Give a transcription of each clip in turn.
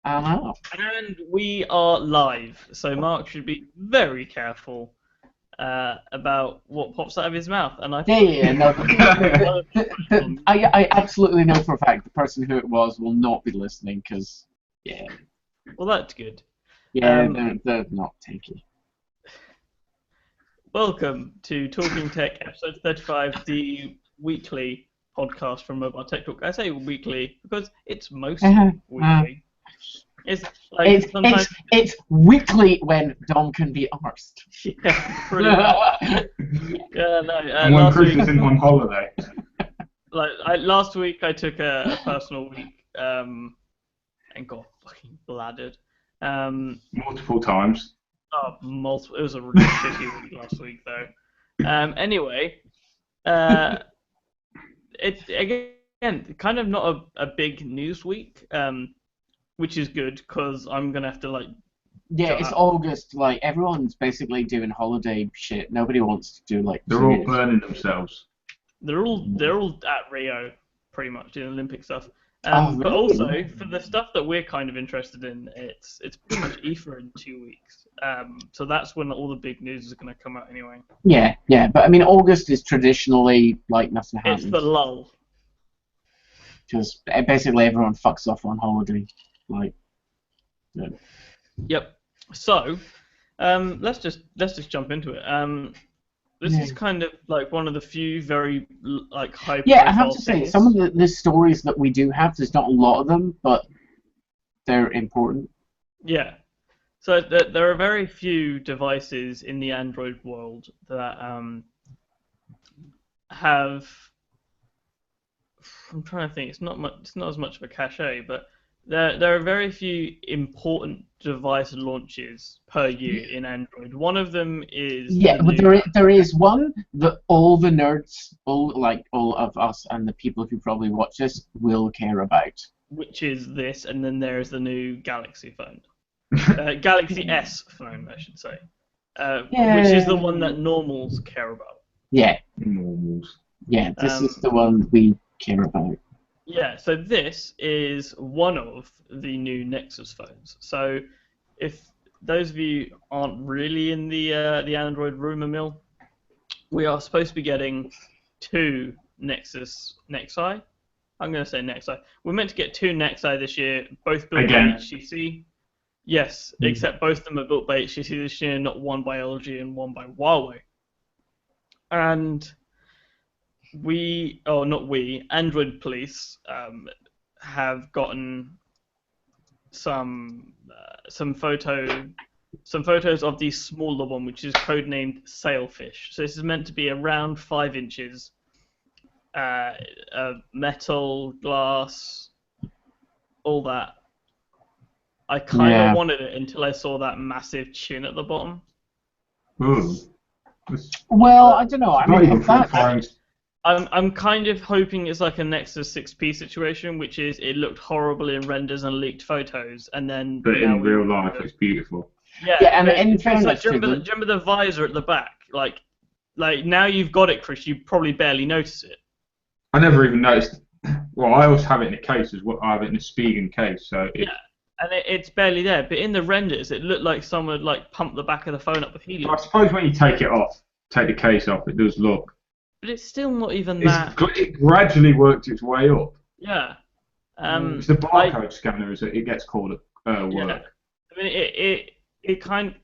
know. And we are live, so Mark should be very careful about what pops out of his mouth. And I No. I absolutely know for a fact the person who it was will not be listening because, yeah. Well, that's good. Yeah, they're not takey. Welcome to Talking Tech, episode 35, the weekly podcast from MobileTechTalk. I say weekly because it's mostly weekly. It's weekly when Dom can be arsed. Yeah, pretty much. And when Chris is on holiday. Last week I took a personal week and got fucking bladdered. Multiple times. Oh, multiple. It was a really shitty week last week though. Anyway, it's again kind of not a big news week. Which is good because I'm gonna have to Yeah, it's August. Everyone's basically doing holiday shit. Nobody wants to do They're all burning themselves. They're all at Rio, pretty much doing Olympic stuff. Really? But also for the stuff that we're kind of interested in, it's pretty much IFA in 2 weeks. So that's when all the big news is gonna come out anyway. Yeah. But I mean, August is traditionally nothing happens. It's the lull. Because basically everyone fucks off on holiday. Yeah. Yep. So, let's just jump into it. This is kind of one of the few very high. Yeah, I have to say some of the stories that we do have. There's not a lot of them, but they're important. Yeah. So there are very few devices in the Android world that have. I'm trying to think. It's not as much of a cachet, but there are very few important device launches per year in Android. One of them is but there is one that all the nerds, all of us and the people who probably watch this will care about. Which is this, and then there is the new Galaxy phone, Galaxy S phone, I should say, which is the one that normals care about. Yeah. Normals. Yeah, this is the one we care about. Yeah, so this is one of the new Nexus phones. So if those of you aren't really in the Android rumor mill, we are supposed to be getting two Nexii. I'm going to say Nexii. We're meant to get two Nexii this year, both built by HTC. Yes, except both of them are built by HTC this year, not one by LG and one by Huawei. And Android police have gotten some photos of the smaller one, which is codenamed Sailfish. So this is meant to be around 5 inches, metal, glass, all that. I kind of wanted it until I saw that massive chin at the bottom. Ooh. Well, I don't know. I mean, I'm kind of hoping it's like a Nexus 6P situation, which is it looked horrible in renders and leaked photos, and then. But in real life, it's beautiful. Yeah, and in fairness, do you remember the visor at the back? Like now you've got it, Chris. You probably barely notice it. I never even noticed. Well, I always have it in a case as well. I have it in a Spigen case, so. Yeah, and it's barely there. But in the renders, it looked like someone had pumped the back of the phone up with helium. I suppose when you take the case off, it does look. But it's still not even that. It gradually worked its way up. Yeah. It's the barcode scanner, as it gets called at work. Yeah. I mean, it kind of.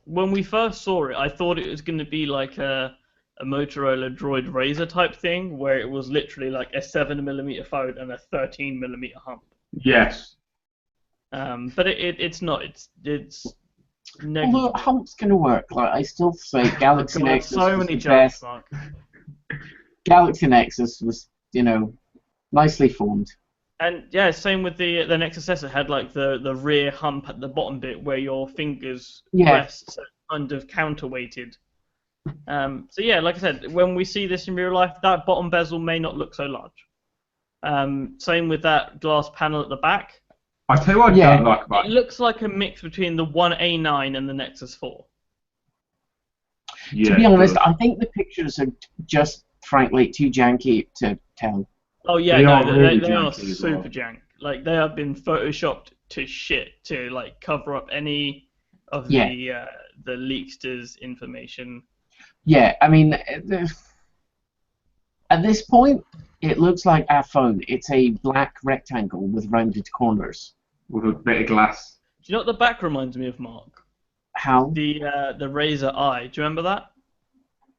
When we first saw it, I thought it was going to be like a Motorola Droid Razr type thing, where it was literally like a 7mm phone and a 13mm hump. Yes. But it's not. It's. Although hump's gonna work, I still say Galaxy Nexus was the best. Galaxy Nexus was, nicely formed. And yeah, same with the Nexus S. It had the rear hump at the bottom bit where your fingers rest, so kind of counterweighted. So yeah, like I said, when we see this in real life, that bottom bezel may not look so large. Same with that glass panel at the back. I tell you what I don't like about it. It looks like a mix between the One A9 and the Nexus 4. Yeah, to be honest, I think the pictures are just, frankly, too janky to tell. Oh yeah, they are super jank. like they have been photoshopped to shit to like cover up any of Yeah. the leaksters information. Yeah, I mean, at this point, it looks like our phone. It's a black rectangle with rounded corners. With a bit of glass. Do you know what the back reminds me of, Mark? How? The Razer Eye. Do you remember that?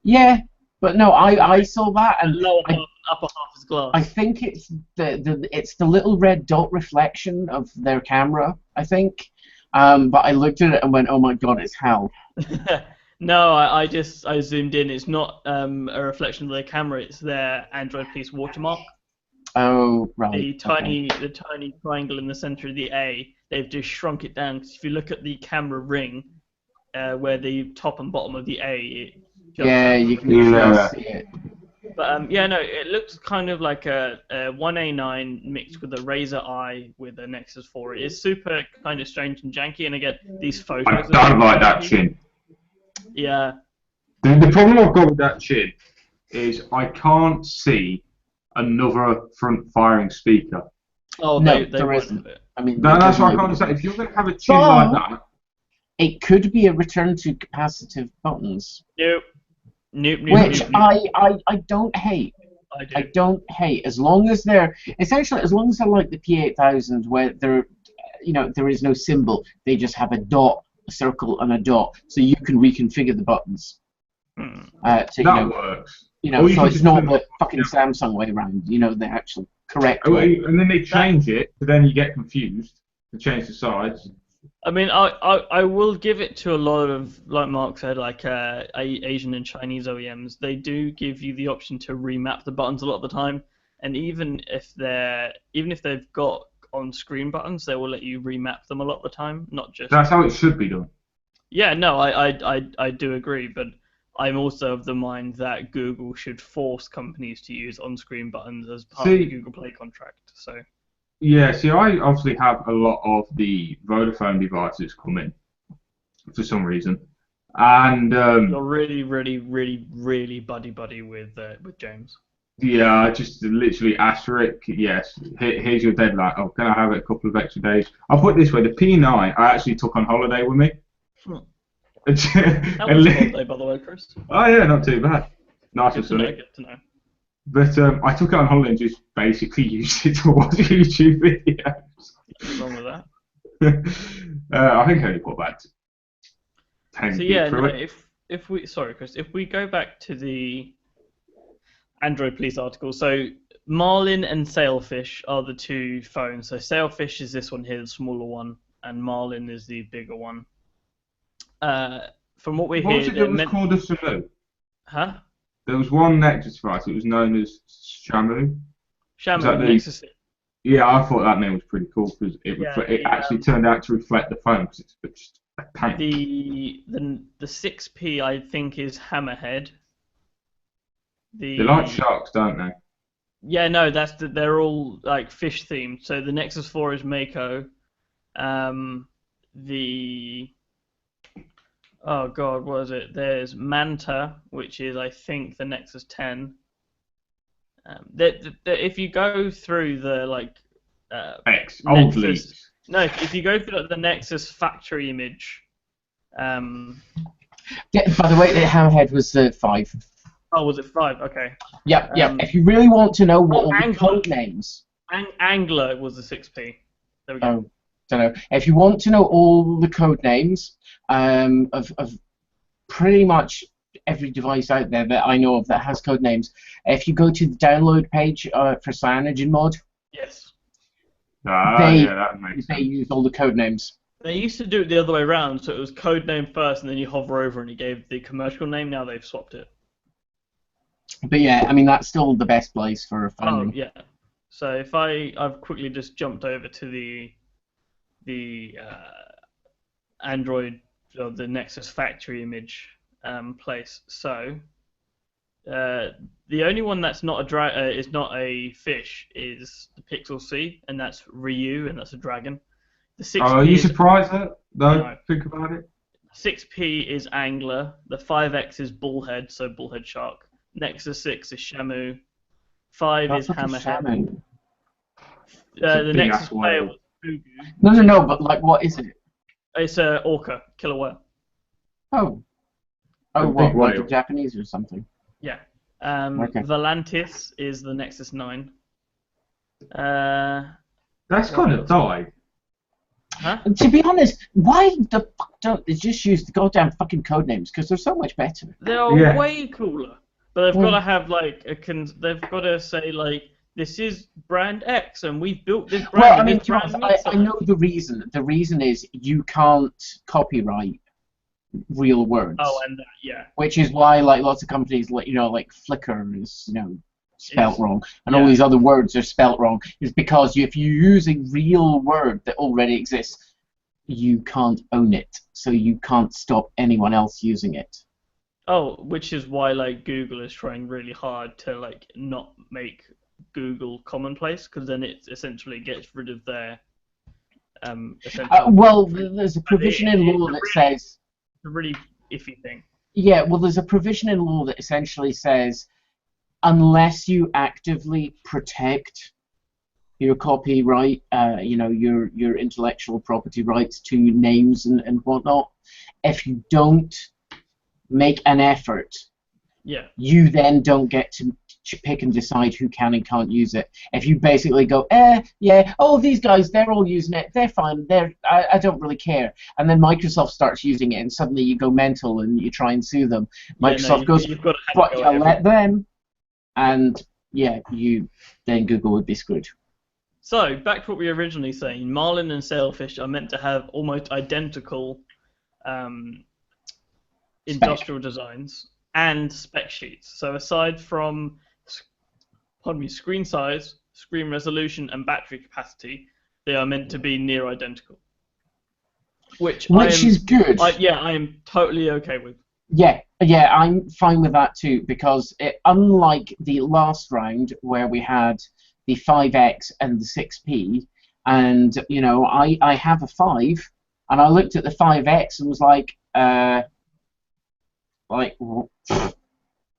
Yeah, but no, I saw that, and Lower half, upper half is glass. I think it's the little red dot reflection of their camera. I think, but I looked at it and went, oh my god, it's hell. No, I zoomed in. It's not a reflection of their camera. It's their Android Police watermark. Oh right. The tiny triangle in the center of the A. They've just shrunk it down. Because if you look at the camera ring, where the top and bottom of the A, it jumps Yeah, out. you can see it. But yeah, no, it looks kind of like a 1A9 mixed with a Razer Eye with a Nexus 4. It is super kind of strange and janky. And again, these photos. I don't like that chin. Yeah. The problem I've got with that chin is I can't see another front-firing speaker. Oh, No, they there won't isn't. have it. I mean, That's what I can't say. If you're going to have a chin like that, it could be a return to capacitive buttons. Nope. Which I don't hate. I I don't hate, as long as they're like the P8000, where there is no symbol. They just have a dot, a circle, and a dot, so you can reconfigure the buttons. that works. So it's not the fucking Samsung way around. The actual correct way. And then they change it, so then you get confused. They change the sides. I mean, I will give it to a lot of, like Mark said, like Asian and Chinese OEMs. They do give you the option to remap the buttons a lot of the time, and even if they've got on-screen buttons, they will let you remap them a lot of the time, not just. That's how it should be done. Yeah, no, I do agree, but I'm also of the mind that Google should force companies to use on-screen buttons as part of the Google Play contract. So. Yeah, see, I obviously have a lot of the Vodafone devices come in for some reason, and you're really, really, really, really buddy with James. Yeah, I just literally asterisk. Yes, here's your deadline. Oh, can I have it a couple of extra days? I'll put it this way: the P9 I actually took on holiday with me. How was your holiday, by the way, Chris? Oh yeah, not too bad. Nice and sunny. Good to know. But I took it on holiday and just basically used it to watch YouTube videos. What's wrong with that? I think I only put about 10 So gig yeah, through no, it. Chris, if we go back to the Android Police article, so Marlin and Sailfish are the two phones. So Sailfish is this one here, the smaller one, and Marlin is the bigger one. From what we hear, Was it that was called a Samu? Huh? There was one Nexus device. It was known as Shamu. Shamu Nexus. Yeah, I thought that name was pretty cool because it actually turned out to reflect the phone because it's just a tank. The 6P I think is Hammerhead. They like sharks, don't they? Yeah, no, they're all like fish themed. So the Nexus 4 is Mako. Oh god, what is it? There's Manta, which is I think the Nexus 10. If you go through the old leaks. No, if you go through the Nexus factory image. Yeah, by the way, the Hammerhead was 5. Oh, was it 5? Okay. Yeah. If you really want to know what all the Angler. code names. Angler was the 6P. There we go. Oh, don't know. If you want to know all the code names of pretty much every device out there that I know of that has code names, if you go to the download page for CyanogenMod, yes. That makes sense. They use all the code names. They used to do it the other way around, so it was code name first, and then you hover over and it gave the commercial name. Now they've swapped it. But yeah, I mean that's still the best place for finding. Oh yeah. So if I've quickly just jumped over to the Android or the Nexus factory image place. So the only one that's not is not a fish is the Pixel C, and that's Ryu, and that's a dragon. The 6P are you surprised that? No. Think about it. 6P is Angler. The 5X is Bullhead, so Bullhead Shark. Nexus 6 is Shamu. 5 is Hammerhead. a The big Nexus ass player whale. was Fugu. No, but like, what is it? It's a orca, killer whale. Oh, A big what, like the whale. Japanese or something? Yeah. Okay. Volantis is the Nexus 9. Uh, That's what kind of else? died. Huh? And to be honest, why the fuck don't they just use the goddamn fucking code names? Because they're so much better. They are Yeah. way cooler, but they've Mm. got to have like they've got to say like this is brand X and we've built this brand Well, I and mean, this to be brand honest, means I something. know the reason. The reason is you can't copyright real words. Oh, and yeah. Which is why, like, lots of companies, like, like Flickr is, spelt Is- wrong, and all yeah. these other words are spelt wrong. Is because if you use a real word that already exists, you can't own it, so you can't stop anyone else using it. Oh, which is why like Google is trying really hard to like not make Google commonplace, because then it essentially gets rid of their essential. Well, there's a provision in law that says. It's a really iffy thing. Yeah, well, there's a provision in law that essentially says, unless you actively protect your copyright, your intellectual property rights to names and whatnot, if you don't make an effort, Yeah. you then don't get to pick and decide who can and can't use it. If you basically go, yeah, oh, these guys, they're all using it, they're fine, I don't really care, and then Microsoft starts using it, and suddenly you go mental and you try and sue them. Microsoft goes, you've got to have but a go you at let them, and yeah, then Google would be screwed. So, back to what we were originally saying, marlin and sailfish are meant to have almost identical industrial designs and spec sheets. So, aside from screen size, screen resolution, and battery capacity, they are meant to be near identical. Which is good. I am totally okay with. Yeah, I'm fine with that too, because unlike the last round where we had the 5X and the 6P, and I have a 5, and I looked at the 5X and was like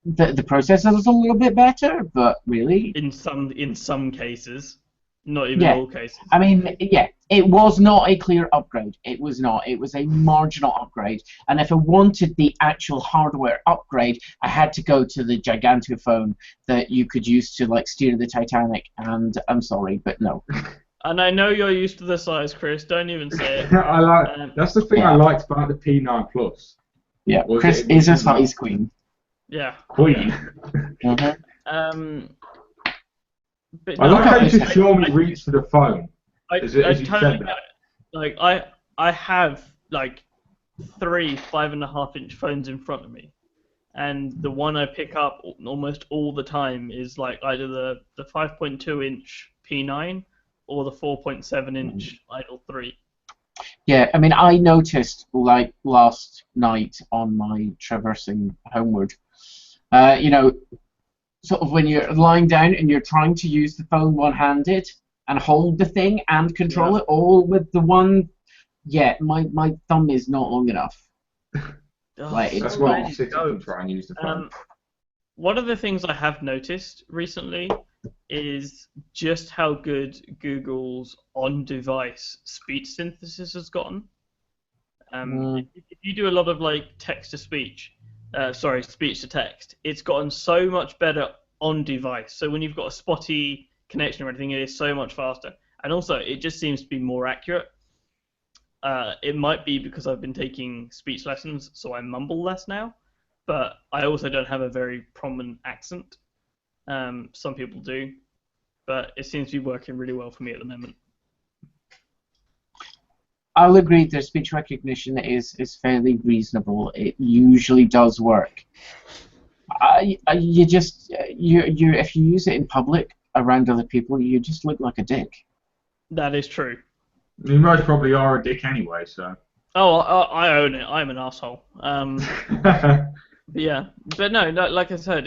the processor is a little bit better, but really, In some cases, not even all cases. I mean, yeah, it was not a clear upgrade. It was not. It was a marginal upgrade. And if I wanted the actual hardware upgrade, I had to go to the Gigantophone that you could use to like steer the Titanic. And I'm sorry, but no. And I know you're used to the size, Chris. Don't even say it. That's the thing I liked about the P9 Plus. Yeah, Chris is a size queen. Yeah. Queen. Mm-hmm. But I like how you just I- normally reach for the phone. I as you totally said get that. it. Like I have like 3 5.5-inch phones in front of me, and the one I pick up almost all the time is like either the 5.2-inch P9 or the 4.7-inch Idol 3. Yeah, I mean, I noticed like last night on my traversing homeward, sort of when you're lying down and you're trying to use the phone one-handed and hold the thing and control it all with the one. Yeah, my thumb is not long enough. That's why I'm sitting and try and use the phone. One of the things I have noticed recently is just how good Google's on-device speech synthesis has gotten. If you do a lot of like text-to-speech, speech-to-text, it's gotten so much better on-device. So when you've got a spotty connection or anything, it is so much faster. And also, it just seems to be more accurate. It might be because I've been taking speech lessons, so I mumble less now. But I also don't have a very prominent accent. Some people do. But it seems to be working really well for me at the moment. I'll agree their speech recognition is fairly reasonable. It usually does work. If you use it in public around other people, you just look like a dick. That is true. You most probably are a dick anyway, so. Oh, I own it. I'm an asshole. Yeah, but no, like I said,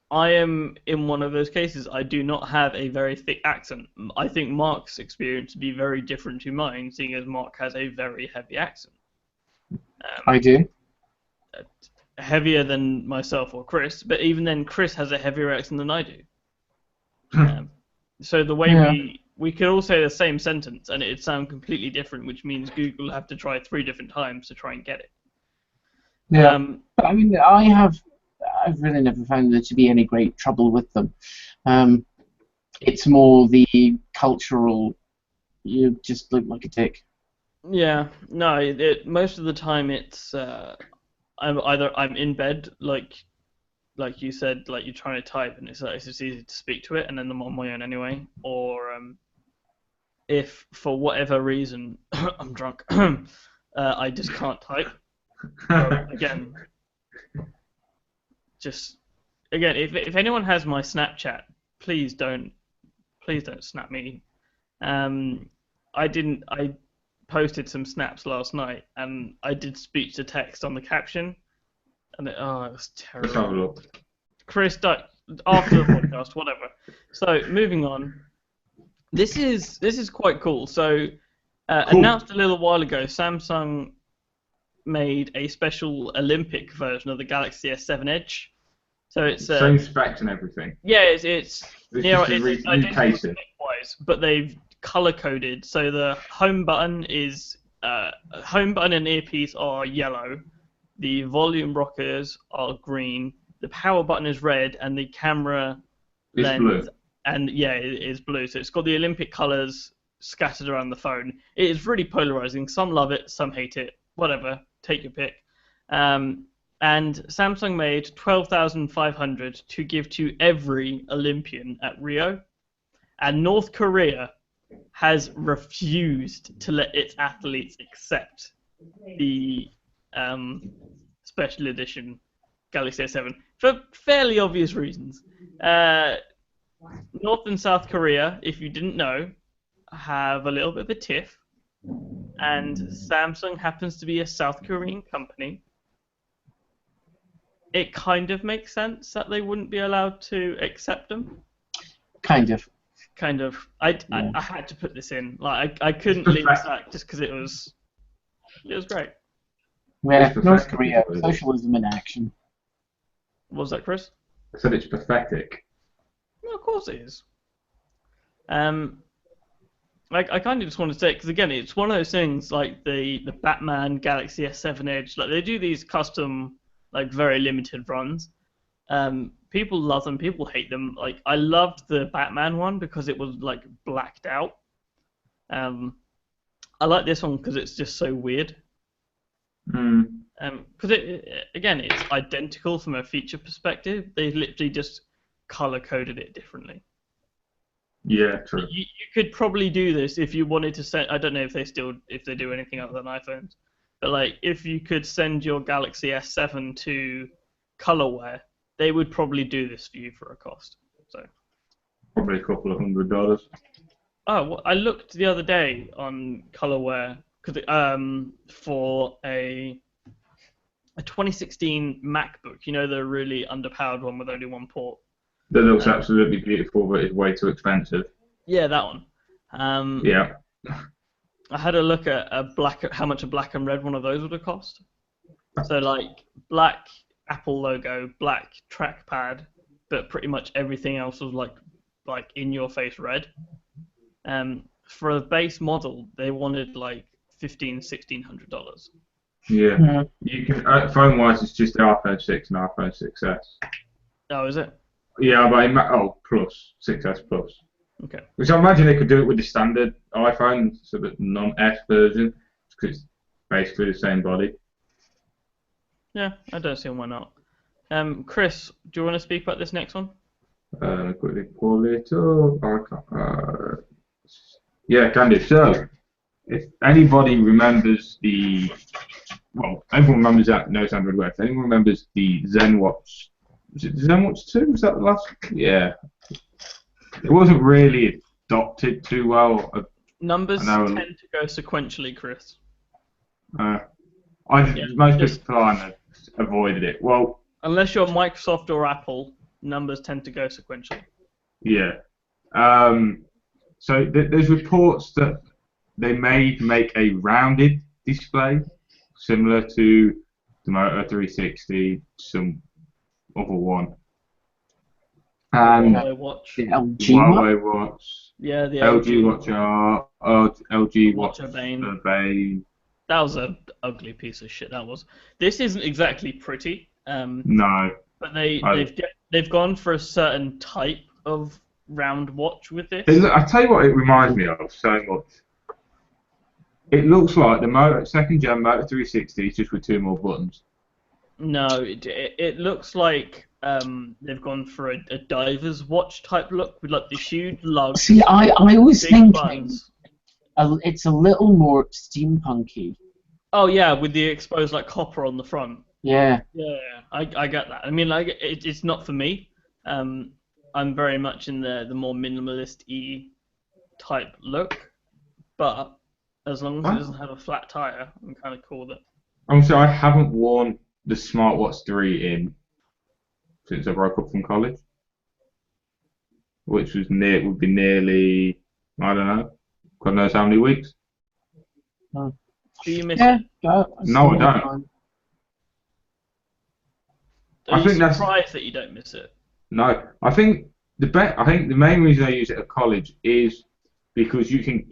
I am in one of those cases. I do not have a very thick accent. I think Mark's experience would be very different to mine, seeing as Mark has a very heavy accent. I do. Heavier than myself or Chris, but even then, Chris has a heavier accent than I do. So the way Yeah. we could all say the same sentence and it'd sound completely different, which means Google have to try 3 different times to try and get it. Yeah. But I mean, I've really never found there to be any great trouble with them. It's more the cultural. You just look like a dick. Yeah, no, most of the time it's I'm in bed, like you said, like you're trying to type and it's just easy to speak to it, and then I'm on my own anyway. Or if for whatever reason I'm drunk, I just can't type. So again, just again, if anyone has my Snapchat, please don't snap me. I posted some snaps last night, and I did speech to text on the caption, and it was Let's have a terrible. look. Chris, after the podcast, whatever. So moving on. This is quite cool. So Cool. announced a little while ago, Samsung made a special Olympic version of the Galaxy S7 Edge. So it's Same specs and everything. yeah, it's It's yeah, just a it's new identical casing. spec-wise, but they've color coded. So the home button and earpiece are yellow. The volume rockers are green. The power button is red, and the camera It's lens blue. and yeah, it is blue. So it's got the Olympic colors scattered around the phone. It is really polarizing. Some love it, some hate it. Whatever, take your pick. And Samsung made 12,500 to give to every Olympian at Rio, and North Korea has refused to let its athletes accept the special edition Galaxy S7 for fairly obvious reasons. North and South Korea, if you didn't know, have a little bit of a tiff, and Samsung happens to be a South Korean company. It kind of makes sense that they wouldn't be allowed to accept them. Kind of. Kind of. I had to put this in. Like I couldn't leave this out just because it was great. Yeah, It's North pathetic, Korea, isn't it? socialism in action. What was that, Chris? I said it's pathetic. No, of course it is. I kind of just want to say, because again, it's one of those things like the Batman Galaxy S7 Edge. Like they do these custom, like very limited runs. People love them, people hate them. Like I loved the Batman one because it was like blacked out. I like this one because it's just so weird. Because again, it's identical from a feature perspective. They literally just color coded it differently. Yeah, true. You could probably do this if you wanted to send. I don't know if they do anything other than iPhones, but like if you could send your Galaxy S7 to Colorware, they would probably do this for you for a cost. So. Probably a couple of $100. Oh, well, I looked the other day on Colorware for a 2016 MacBook. You know, the really underpowered one with only one port. That looks absolutely beautiful, but it's way too expensive. Yeah, that one. Yeah. I had a look at how much a black and red one of those would have cost. So like black Apple logo, black trackpad, but pretty much everything else was like in your face red. For a base model, they wanted like $1,500-$1,600. Yeah. You can phone wise, it's just the iPhone 6 and iPhone 6s. Oh, is it? Yeah, but plus 6s plus. Okay. Which I imagine they could do it with the standard iPhone, so the non-S version, because it's basically the same body. Yeah, I don't see why not. Chris, do you want to speak about this next one? Quickly pull it up. Yeah, can do. So, if anybody remembers everyone remembers that knows Android works. Anyone remembers the ZenWatch? Was it the ZenWatch 2? Was that the last? Yeah. It wasn't really adopted too well. Numbers tend to go sequentially, Chris. Most people avoided it. Well, unless you're Microsoft or Apple, numbers tend to go sequentially. Yeah. So there's reports that they may make a rounded display, similar to the Moto 360, some other one. And Huawei watch. The LG one. Huawei Watch, Yeah, the LG Watch R, LG Watch Watch Urbane. Urbane. That was a ugly piece of shit. That was. This isn't exactly pretty. No. But I, they've gone for a certain type of round watch with this. I tell you what it reminds me of so much. It looks like the second gen Moto 360 just with 2 more buttons. No, it looks like they've gone for a diver's watch type look with like the huge lugs. See, I was big thinking buttons. it's a little more steampunky. Oh yeah, with the exposed like copper on the front. Yeah. Yeah, I get that. I mean, like it's not for me. I'm very much in the more minimalist-y type look, but as long as it doesn't have a flat tire, I'm kind of cool with it. Honestly, I haven't worn the Smartwatch 3 since I broke up from college, which would be nearly, I don't know, God knows how many weeks. Do you miss Yeah. it? No, I don't. Are I you think that's surprised that you don't miss it? no. I think the main reason I use it at college is because you can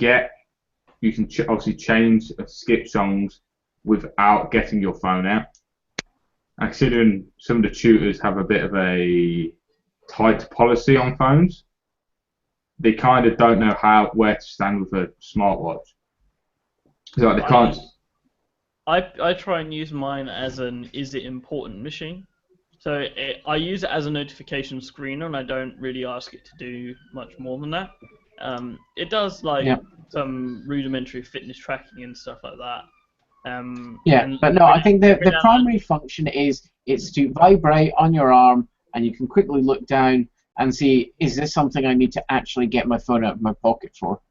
obviously change skip songs without getting your phone out. And considering some of the tutors have a bit of a tight policy on phones, they kind of don't know where to stand with a smartwatch. So like they can't. I try and use mine as an is it important machine. So I use it as a notification screener, and I don't really ask it to do much more than that. It does some rudimentary fitness tracking and stuff like that. But no, I think the primary function is it's to vibrate on your arm, and you can quickly look down and see, is this something I need to actually get my phone out of my pocket for?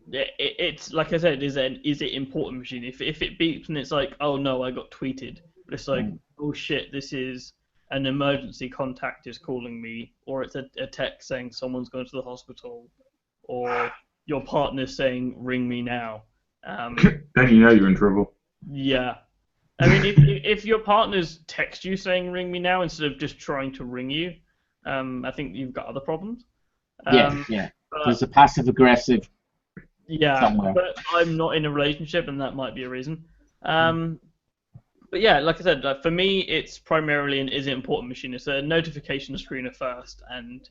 Yeah, it's like I said, is it important machine? If it beeps and it's like, oh no, I got tweeted, but it's like, oh shit, this is an emergency contact is calling me, or it's a text saying someone's going to the hospital, or your partner's saying ring me now. Then you know you're in trouble. Yeah. I mean, if your partner's text you saying ring me now instead of just trying to ring you, I think you've got other problems. Yeah. There's a passive aggressive. Yeah, somewhere. but I'm not in a relationship, and that might be a reason. But yeah, like I said, for me, it's primarily an is it important machine. It's a notification screener first, and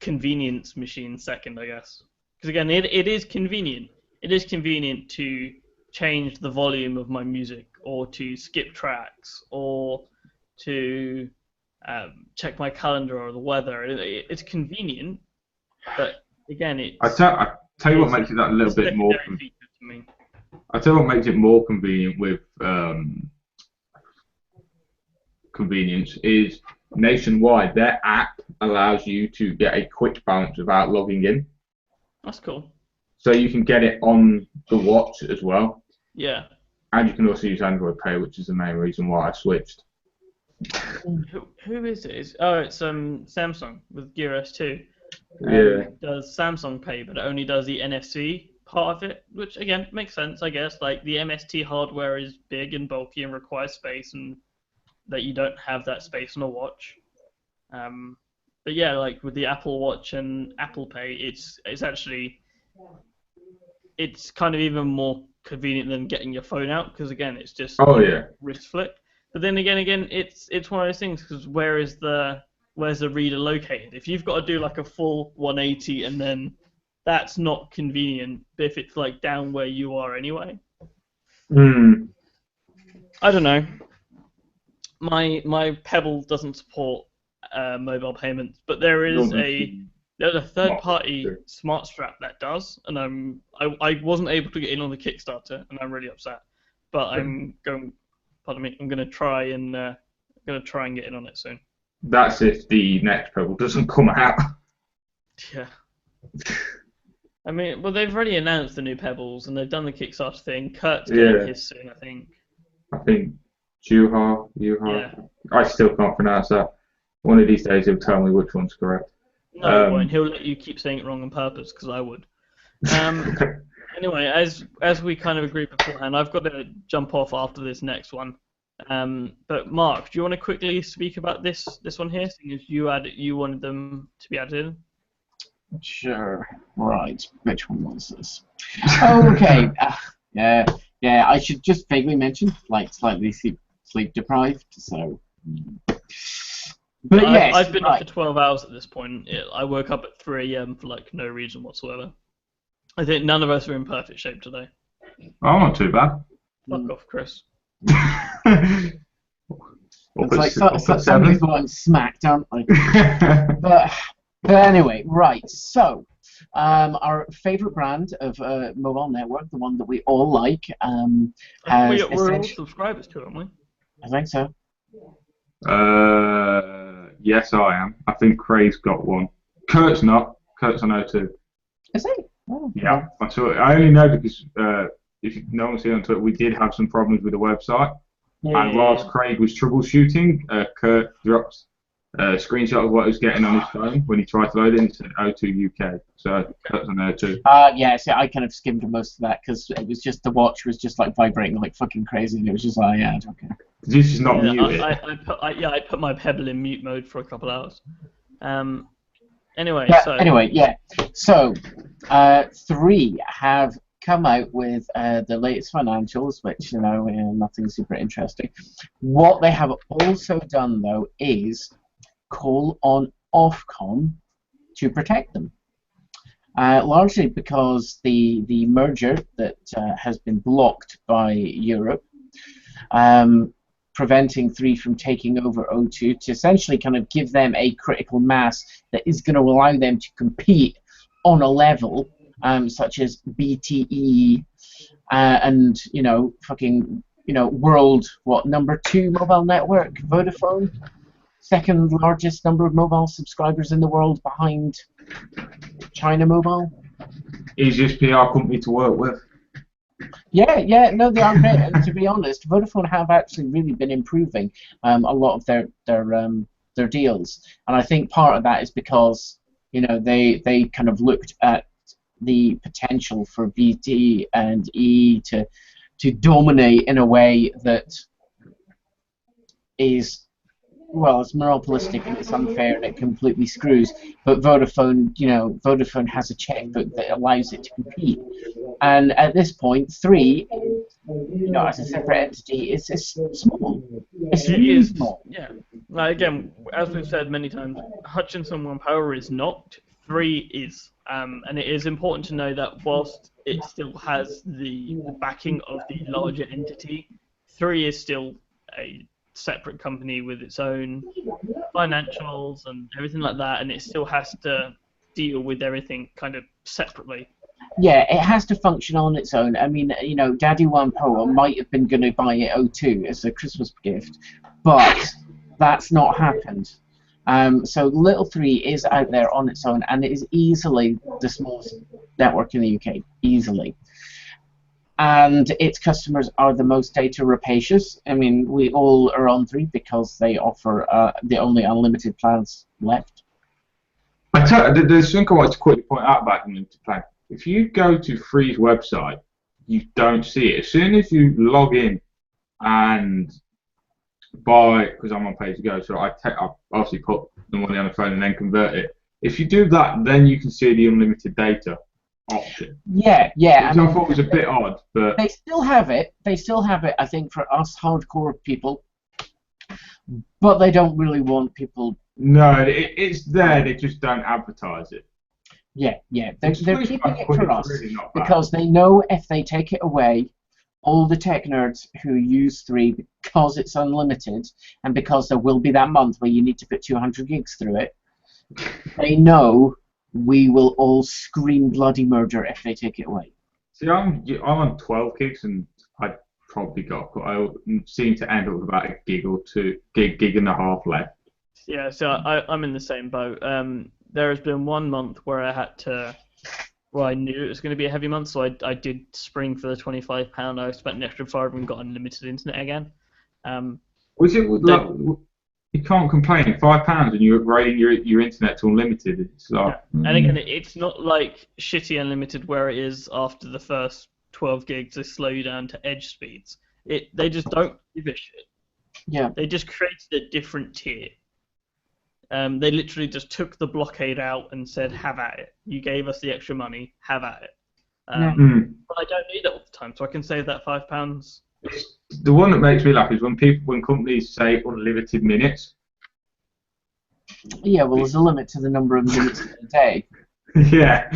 convenience machine second, I guess. Because again, it is convenient. It is convenient to change the volume of my music, or to skip tracks, or to check my calendar or the weather. It's convenient, but again, I tell you what makes it that a little bit more. I tell you what makes it more convenient with convenience is Nationwide. Their app allows you to get a quick balance without logging in. That's cool. So you can get it on the watch as well. Yeah. And you can also use Android Pay, which is the main reason why I switched. Who is it? It's Samsung with Gear S2. Yeah. It does Samsung Pay, but it only does the NFC part of it, which again makes sense, I guess. Like the MST hardware is big and bulky and requires space, and that you don't have that space on a watch. But yeah, like with the Apple Watch and Apple Pay, it's kind of even more convenient than getting your phone out, because again, it's just wrist flick. But then again, it's one of those things, because where's the reader located? If you've got to do like a full 180, and then that's not convenient. But if it's like down where you are anyway, I don't know. My Pebble doesn't support mobile payments, but there's a third-party smart strap that does, and I wasn't able to get in on the Kickstarter, and I'm really upset. But I'm going to try and get in on it soon. That's if the next Pebble doesn't come out. Yeah. I mean, well, they've already announced the new Pebbles, and they've done the Kickstarter thing. Kurt's getting his soon, I think. I think Juha. Yeah. I still can't pronounce that. One of these days he'll tell me which one's correct. No, he won't. He'll let you keep saying it wrong on purpose, because I would. Anyway, as we kind of agreed beforehand, I've got to jump off after this next one. But Mark, do you want to quickly speak about this one here, seeing as you wanted them to be added in? Sure. Right. Which one was this? Okay. Yeah. Yeah. I should just vaguely mention, like, slightly sleep deprived. So. But yes, I've been up right. for 12 hours at this point. I woke up at 3 a.m. for like no reason whatsoever. I think none of us are in perfect shape today. Oh, not too bad. Fuck off, Chris. It's like somebody's going smacked, aren't they? but anyway, right. So, our favorite brand of mobile network, the one that we all like, has we're all subscribers to, aren't we? I think so. Yes, I am. I think Craig's got one. Kurt's not. Kurt's on O2. Is he? Oh, yeah, I saw it. I only know because if no one's here on Twitter, we did have some problems with the website. And whilst Craig was troubleshooting, Kurt dropped a screenshot of what he was getting on his phone when he tried to load it and said O2 UK. So Kurt's on there too. Yeah, so I kind of skimmed most of that because it was just the watch was just like vibrating like fucking crazy, and it was just like, yeah, okay. This is not muted. I put my Pebble in mute mode for a couple hours. Anyway, So, 3 have come out with the latest financials, which, nothing super interesting. What they have also done, though, is call on Ofcom to protect them. Largely because the merger that has been blocked by Europe, preventing 3 from taking over O2 to essentially kind of give them a critical mass that is going to allow them to compete on a level such as BTE and world number 2 mobile network, Vodafone, second largest number of mobile subscribers in the world behind China Mobile. Easiest PR company to work with. Yeah, no, they are great. And to be honest, Vodafone have actually really been improving a lot of their deals, and I think part of that is because they kind of looked at the potential for BT and E to dominate in a way that is, well, it's monopolistic and it's unfair and it completely screws. But Vodafone has a checkbook that allows it to compete. And at this point, 3, as a separate entity, is small. It's really small. Yeah. Again, as we've said many times, Hutchinson One Power is not. 3 is. And it is important to know that whilst it still has the backing of the larger entity, 3 is still a separate company with its own financials and everything like that, and it still has to deal with everything kind of separately. Yeah, it has to function on its own. I mean, Daddy One Power might have been going to buy it O2 as a Christmas gift, but that's not happened. So Little 3 is out there on its own, and it is easily the smallest network in the UK, easily. And its customers are the most data rapacious. I mean, we all are on 3 because they offer the only unlimited plans left. There's something I want to quickly point out about unlimited plan. If you go to 3's website, you don't see it. As soon as you log in and buy, because I'm on pay to go, so I obviously put the money on the phone and then convert it. If you do that, then you can see the unlimited data option. Yeah. Which I thought was a bit odd, but they still have it. They still have it, I think, for us hardcore people. But they don't really want people. No, it's there. They just don't advertise it. Yeah. They're keeping it for us really because they know if they take it away, all the tech nerds who use 3 because it's unlimited and because there will be that month where you need to put 200 gigs through it, they know we will all scream bloody murder if they take it away. See, I'm on 12 gigs and I seem to end up with about a gig or 2, gig and a half left. Yeah, so I'm in the same boat. There has been one month where I had to. Well, I knew it was going to be a heavy month, so I did spring for the £25. I spent an extra £5 and got unlimited internet again. Was it like, you can't complain? £5 and you're upgrading your internet to unlimited. It's like, yeah. And again, it's not like shitty unlimited where it is after the first 12 gigs they slow you down to edge speeds. They just don't give a shit. Yeah. They just created a different tier. They literally just took the blockade out and said, "Have at it. You gave us the extra money. Have at it." Yeah. But I don't need it all the time, so I can save that £5. The one that makes me laugh is when companies say unlimited minutes. Yeah, well, there's a limit to the number of minutes in a day. Yeah,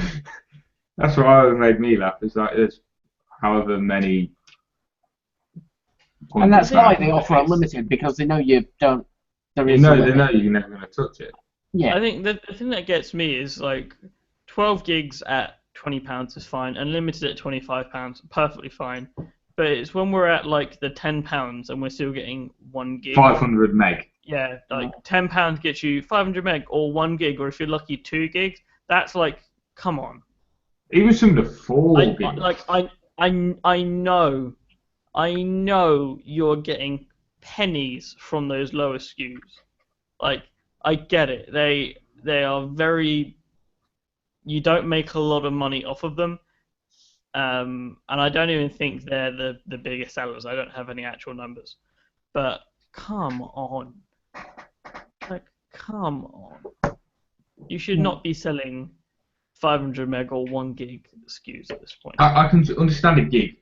that's what always made me laugh. It's like there's however many. And that's think- why they offer unlimited, because they know you don't. There You is a know, they limit. know you're never going to touch it. Yeah. I think the thing that gets me is like 12 gigs at £20 is fine, unlimited at £25, perfectly fine. But it's when we're at like the £10 and we're still getting 1 gig. 500 meg. Yeah, like £10 gets you 500 meg or 1 gig, or if you're lucky, 2 gigs. That's like, come on. Even some of the 4 I gigs. know you're getting pennies from those lower SKUs. Like, I get it. They are very. You don't make a lot of money off of them, and I don't even think they're the biggest sellers. I don't have any actual numbers, but come on, like, come on. You should not be selling 500 meg or 1 gig SKUs at this point. I can understand a gig.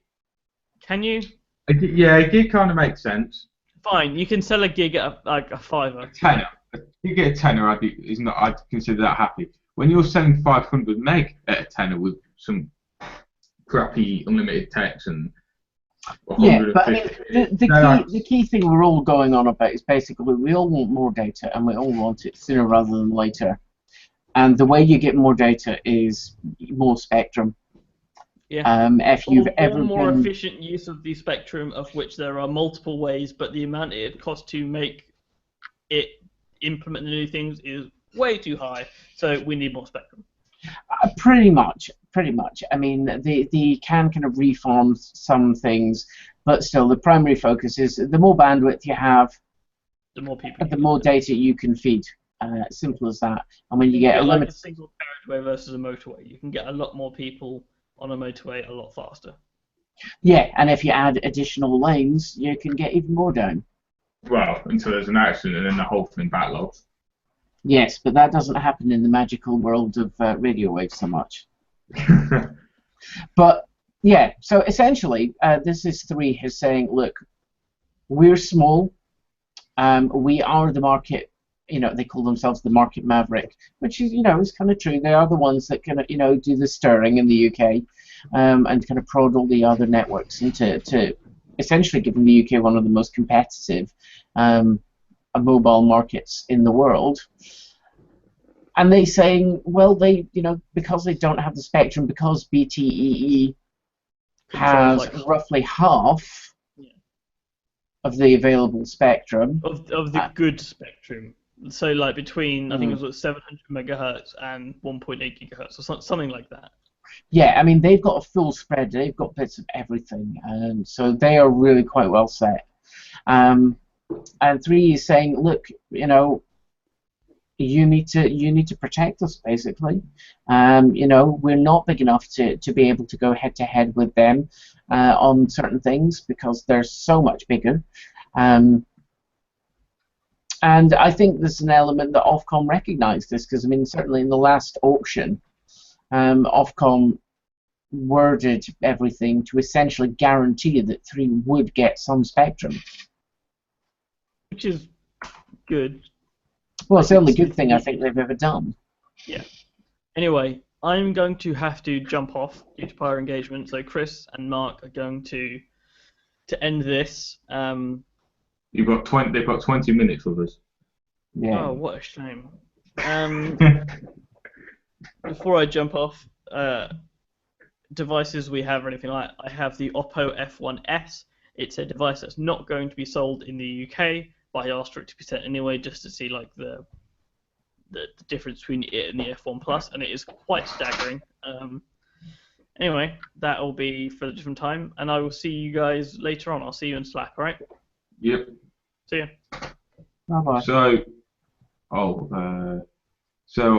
Can you? Yeah, a gig kind of makes sense. Fine, you can sell a gig at a fiver. Tenner. You get a tenner, I'd consider that happy. When you're selling 500 meg at a tenner with some crappy unlimited text and Yeah, but I mean, 150, the key thing we're all going on about is basically we all want more data, and we all want it sooner rather than later. And the way you get more data is more spectrum. Yeah. If you've ever more been... efficient use of the spectrum, of which there are multiple ways, but the amount it costs to make it implement the new things is way too high. So we need more spectrum. Pretty much. I mean, they can kind of reform some things, but still, the primary focus is the more bandwidth you have, The more people. the more data you can feed. Simple as that. And when you get a like limit, a single carriageway versus a motorway, you can get a lot more people on a motorway a lot faster. yeah, and if you add additional lanes, you can get even more down. well, until there's an accident and then the whole thing backlogs. Yes, but that doesn't happen in the magical world of radio waves so much. But yeah, so essentially, this is 3 is saying, look, we're small. We are the market. You know, they call themselves the market maverick, which is, is kind of true. They are the ones that kind of, do the stirring in the UK, and kind of prod all the other networks into to essentially giving the UK one of the most competitive mobile markets in the world. And they saying, well, they, because they don't have the spectrum, because BTEE has roughly half of the available spectrum of the good spectrum. So like between I think it was 700 megahertz and 1.8 gigahertz or something like that. Yeah, I mean they've got a full spread. They've got bits of everything, and so they are really quite well set. And 3 is saying, look, you need to protect us basically. We're not big enough to be able to go head to head with them on certain things because they're so much bigger. And I think there's an element that Ofcom recognised this, because I mean certainly in the last auction, Ofcom worded everything to essentially guarantee that 3 would get some spectrum. Which is good. Well, it's the only good thing I think they've ever done. Yeah. Anyway, I'm going to have to jump off due to prior engagement, so Chris and Mark are going to end this. They've got 20 minutes with us. Yeah. Oh, what a shame. Before I jump off, devices we have or anything like that, I have the Oppo F1S. It's a device that's not going to be sold in the UK, but I asked for it to be sent anyway just to see like the difference between it and the F1 Plus, and it is quite staggering. Anyway, that will be for a different time, and I will see you guys later on. I'll see you in Slack, alright? Yep. See ya. Bye-bye. So what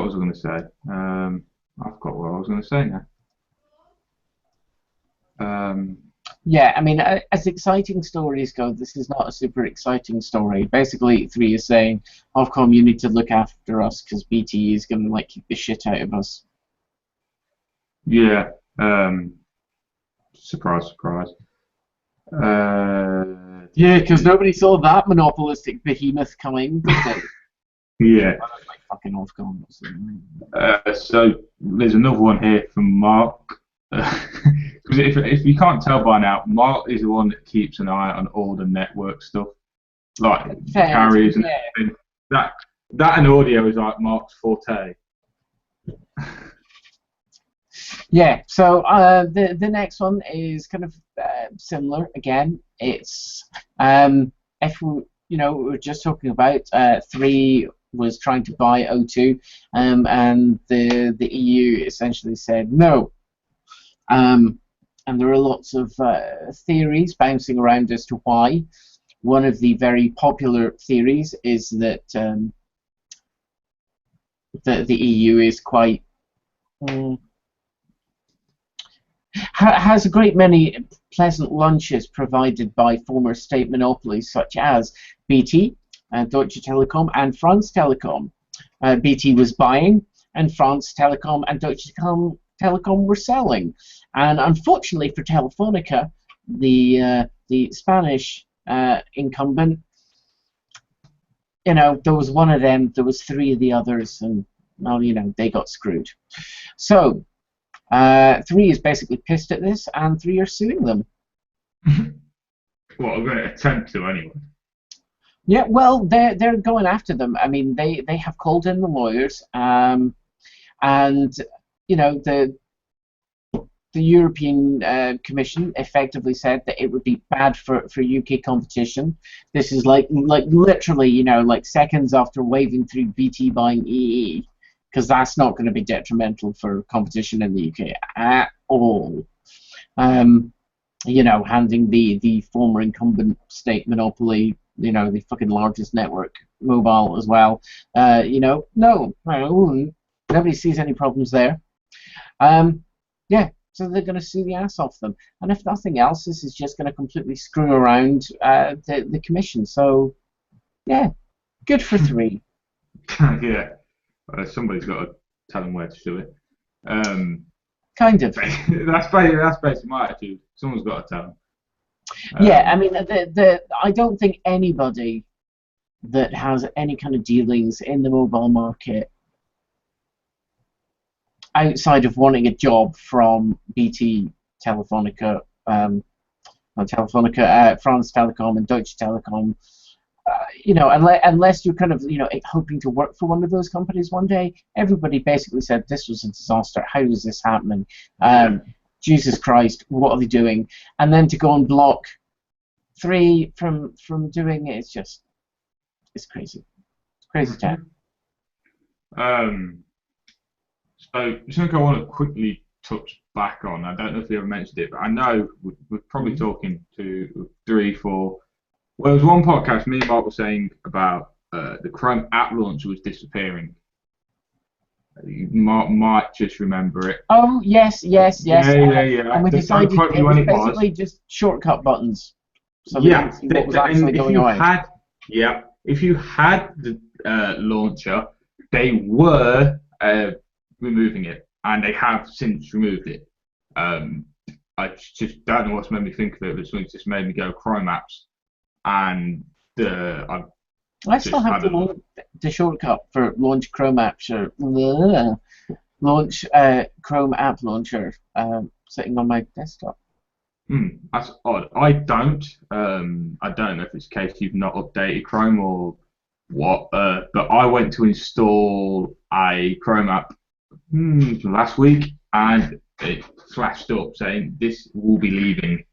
was I going to say? I forgot what I was going to say now. Yeah, I mean, as exciting stories go, this is not a super exciting story. Basically, 3 is saying, Ofcom, you need to look after us because BT is going to like kick the shit out of us. Yeah. Surprise, surprise. Yeah, because nobody saw that monopolistic behemoth coming, did they? Yeah. Like fucking Ofcom. So there's another one here from Mark. Because if you can't tell by now, Mark is the one that keeps an eye on all the network stuff, like the carriers and everything. That and audio is like Mark's forte. Yeah, so the next one is kind of similar again. It's if we're just talking about 3 was trying to buy O2, and the EU essentially said no. And there are lots of theories bouncing around as to why. One of the very popular theories is that the EU is quite has a great many pleasant lunches provided by former state monopolies such as BT, Deutsche Telekom, and France Telecom. BT was buying, and France Telecom and Deutsche Telekom were selling. And unfortunately for Telefonica, the Spanish incumbent, there was one of them, there was 3 of the others, and well, they got screwed. So 3 is basically pissed at this, and 3 are suing them. Well, I'm going to attempt to anyway. Yeah, well, they're going after them. I mean, they have called in the lawyers, and the European Commission effectively said that it would be bad for UK competition. This is like literally, like seconds after waving through BT buying EE, because that's not going to be detrimental for competition in the UK at all. Handing the former incumbent state monopoly, the fucking largest network mobile as well. No, nobody sees any problems there. Yeah. So they're going to sue the ass off them, and if nothing else, this is just going to completely screw around the commission. So, yeah, good for 3. Yeah, somebody's got to tell them where to sue it. Kind of. That's basically my attitude. Someone's got to tell them. Yeah, I mean, I don't think anybody that has any kind of dealings in the mobile market, outside of wanting a job from BT, Telefonica, France Telecom, and Deutsche Telekom, unless you're kind of hoping to work for one of those companies one day, everybody basically said this was a disaster. How is this happening? Jesus Christ, what are they doing? And then to go and block 3 from doing it, it's crazy. It's crazy time. So something I want to quickly touch back on. I don't know if you ever mentioned it, but I know we're probably talking to 3, 4. Well, there was one podcast me and Mark were saying about the Chrome app launcher was disappearing. You might just remember it. Oh yes. Yeah. And we decided it was basically just shortcut buttons. So we didn't see what was actually going on. If you had the launcher, they were removing it, and they have since removed it. I just don't know what's made me think of it, but something's just made me go Chrome apps, and I still have the shortcut for launch Chrome apps or launch Chrome app launcher sitting on my desktop. That's odd. I don't know if it's the case you've not updated Chrome or what, but I went to install a Chrome app last week, and it flashed up saying this will be leaving.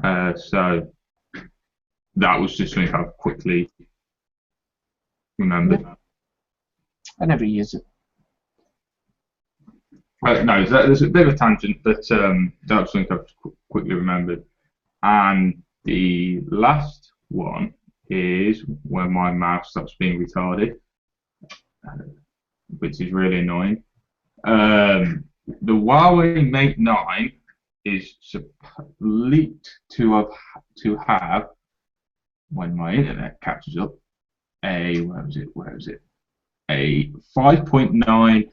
So that was just something I quickly remembered. I never use it. No, there's a bit of a tangent, but that was something I've quickly remembered. And the last one is when my mouse stops being retarded, which is really annoying. The Huawei Mate 9 is leaked to have when my internet catches up where is it a 5.9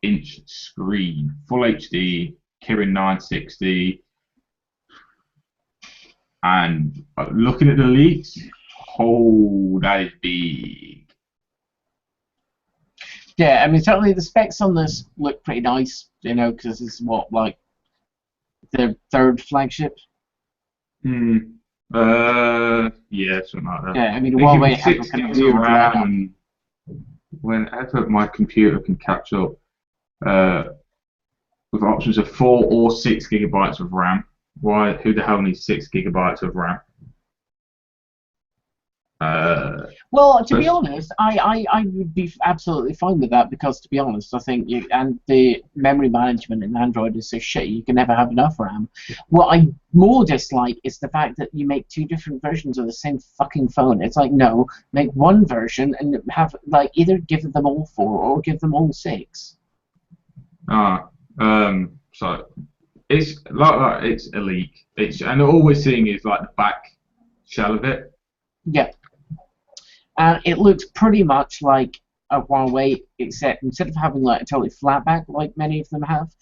inch screen, full HD, Kirin 960, and looking at the leaks, oh, that is big. Yeah, I mean, certainly the specs on this look pretty nice, you know, because it's what, like, their third flagship? Yeah, something like that. Yeah, I mean, They give Huawei me have a 6 kind of gigs of weird RAM, lineup. and whenever my computer can catch up, with options of 4 or 6 gigabytes of RAM. Why? Who the hell needs 6 gigabytes of RAM? Well, to be honest, I would be absolutely fine with that because, to be honest, I think and the memory management in Android is so shitty you can never have enough RAM. What I more dislike is the fact that you make 2 different versions of the same fucking phone. It's like, no, make one version and have, like, either give them all 4 or give them all 6. So it's like that. It's a leak. And all we're seeing is like the back shell of it. Yeah. And it looks pretty much like a Huawei, except instead of having like a totally flat back like many of them have,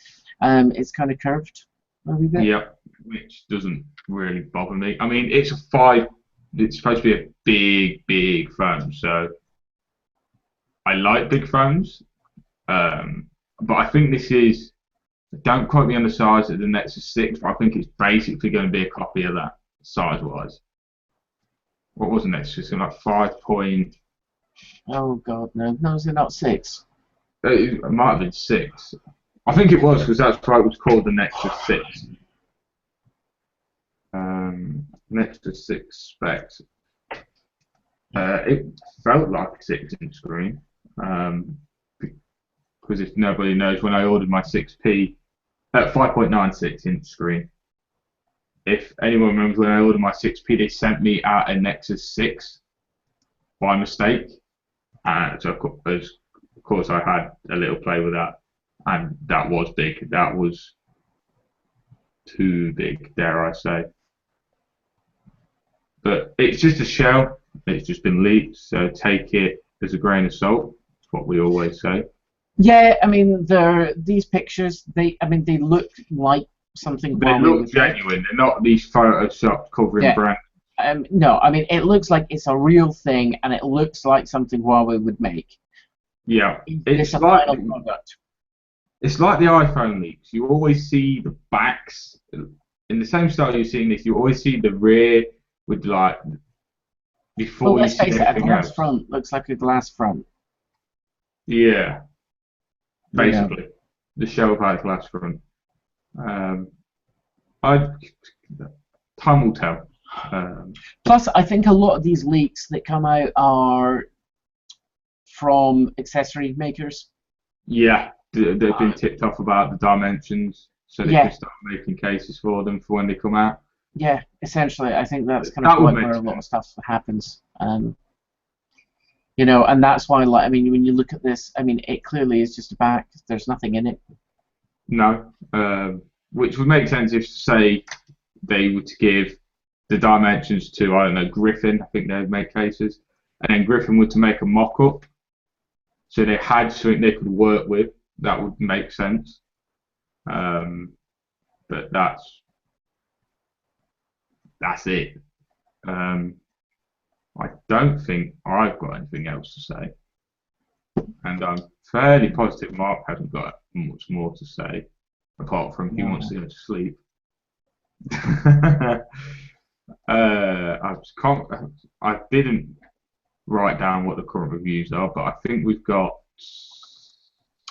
it's kind of curved a wee bit. Yeah, which doesn't really bother me. I mean, it's a 5. It's supposed to be a big phone, so I like big phones. But I think this is. Don't quote me on the size of the Nexus 6, but I think it's basically going to be a copy of that size-wise. What was the Nexus? Something like 5 point. Oh god, no, is it not 6? It might have been 6. I think it was because that's why it was called the Nexus 6. Nexus 6 specs. It felt like a 6-inch screen. Because if nobody knows, when I ordered my 6P, 5.96-inch screen. If anyone remembers when I ordered my 6P, they sent me out a Nexus 6 by mistake. So of course I had a little play with that, and that was big. That was too big, dare I say. But it's just a shell. It's just been leaked, so take it as a grain of salt. That's what we always say. Yeah, I mean, these pictures. They look like something. They look genuine. They're not these photoshopped covering brand. No, I mean, it looks like it's a real thing, and it looks like something Huawei would make. Yeah, it's a final product. It's like the iPhone leaks. You always see the backs in the same style you're seeing this. You always see the rear with like before you see anything else. A glass front looks like a glass front. Yeah, basically the shell of a glass front. Time will tell. Plus, I think a lot of these leaks that come out are from accessory makers. Yeah, they've been tipped off about the dimensions, so they can start making cases for them for when they come out. Yeah, essentially, I think that's kind of where a lot of stuff happens. You know, and that's why, like, I mean, when you look at this, I mean, it clearly is just a back. There's nothing in it. No, which would make sense if, say, they were to give the dimensions to, I don't know, Griffin. I think they would make cases, and then Griffin were to make a mock-up, so they had something they could work with. That would make sense. But that's it. I don't think I've got anything else to say, and I'm fairly positive Mark hasn't got much more to say, apart from he wants to go to sleep. I didn't write down what the current reviews are, but I think we've got.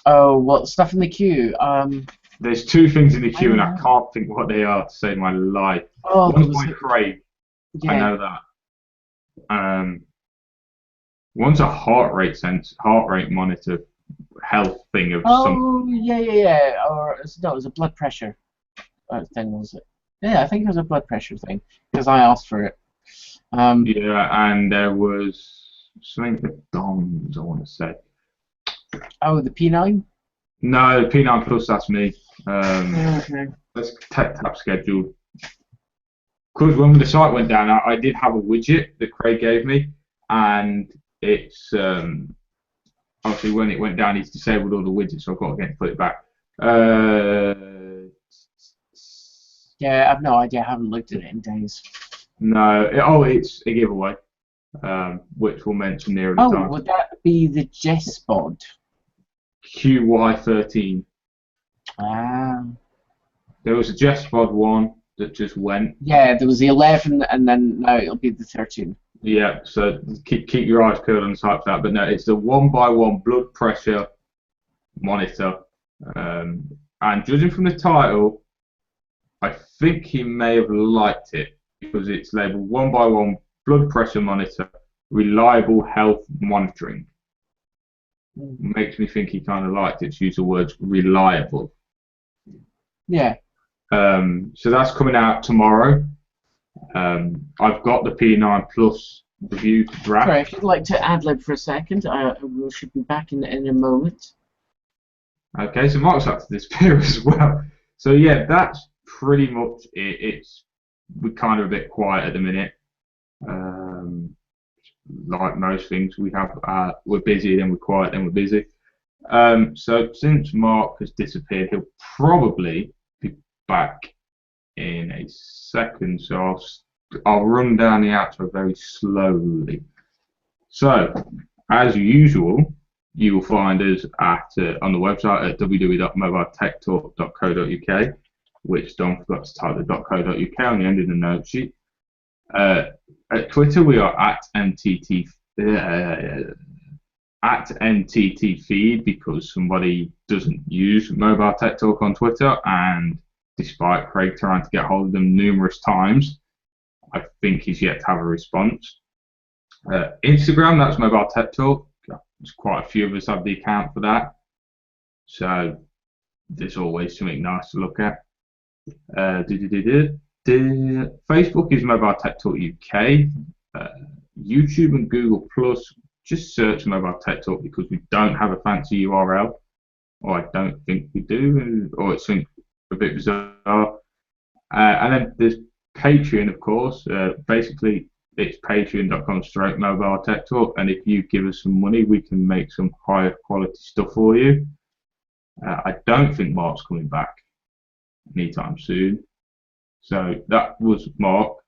Oh, what stuff in the queue? There's 2 things in the queue, and I can't think what they are to save my life. One's by Craig. Yeah. I know that. One's a heart rate monitor, health thing of some. Oh yeah. Or no, it was a blood pressure thing, was it? Yeah, I think it was a blood pressure thing because I asked for it. Yeah, and there was something for DOMs, I want to say. Oh, the P9. No, P9 Plus, that's me. Okay. That's Tech Tab scheduled. Because when the site went down, I did have a widget that Craig gave me, and it's obviously when it went down, he's disabled all the widgets, so I've got to get put it back. Yeah, I've no idea. I haven't looked at it in days. No, it's a giveaway, which we'll mention nearer the Oh, time. would that be the Jespod? QY13. Ah. There was a JustPod one that just went. Yeah, there was the 11, and then now it'll be the 13. Yeah, so keep your eyes peeled on the site for that. But no, it's the 1x1 blood pressure monitor. And judging from the title, I think he may have liked it because it's labelled 1x1 blood pressure monitor, reliable health monitoring. Makes me think he kind of liked it to use the words reliable. Yeah. So that's coming out tomorrow. I've got the P9 Plus review to draft. Sorry, if you'd like to ad-lib for a second, we should be back in a moment. Okay, so Mark's had to disappear as well. So yeah, that's pretty much it. We're kind of a bit quiet at the minute. Like most things, we're busy, then we're quiet, then we're busy. So since Mark has disappeared, he'll probably be back in a second. So I'll run down the outro very slowly. So, as usual, you will find us on the website at www.mobiletechtalk.co.uk, which don't forget to type the .co.uk on the end of the note sheet. At Twitter, we are at NTT feed because somebody doesn't use Mobile Tech Talk on Twitter, and despite Craig trying to get hold of them numerous times, I think he's yet to have a response. Instagram, that's Mobile Tech Talk. There's quite a few of us have the account for that, so there's always something nice to look at. Facebook is Mobile Tech Talk UK. YouTube and Google Plus, just search Mobile Tech Talk because we don't have a fancy URL, or I don't think we do, or it's a bit bizarre. And then there's Patreon, of course. Basically, it's patreon.com/Mobile Tech Talk, and if you give us some money, we can make some higher quality stuff for you. I don't think Mark's coming back anytime soon. So that was Mark.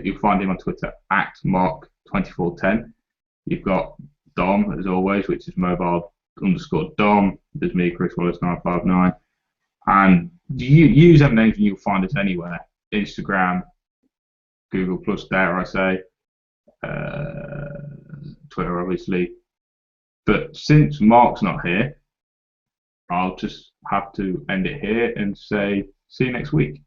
You'll find him on Twitter at Mark2410. You've got Dom, as always, which is mobile_Dom. There's me, Chris Wallace 959. And you use them names and you'll find us anywhere. Instagram, Google Plus, dare I say, Twitter, obviously. But since Mark's not here, I'll just have to end it here and say see you next week.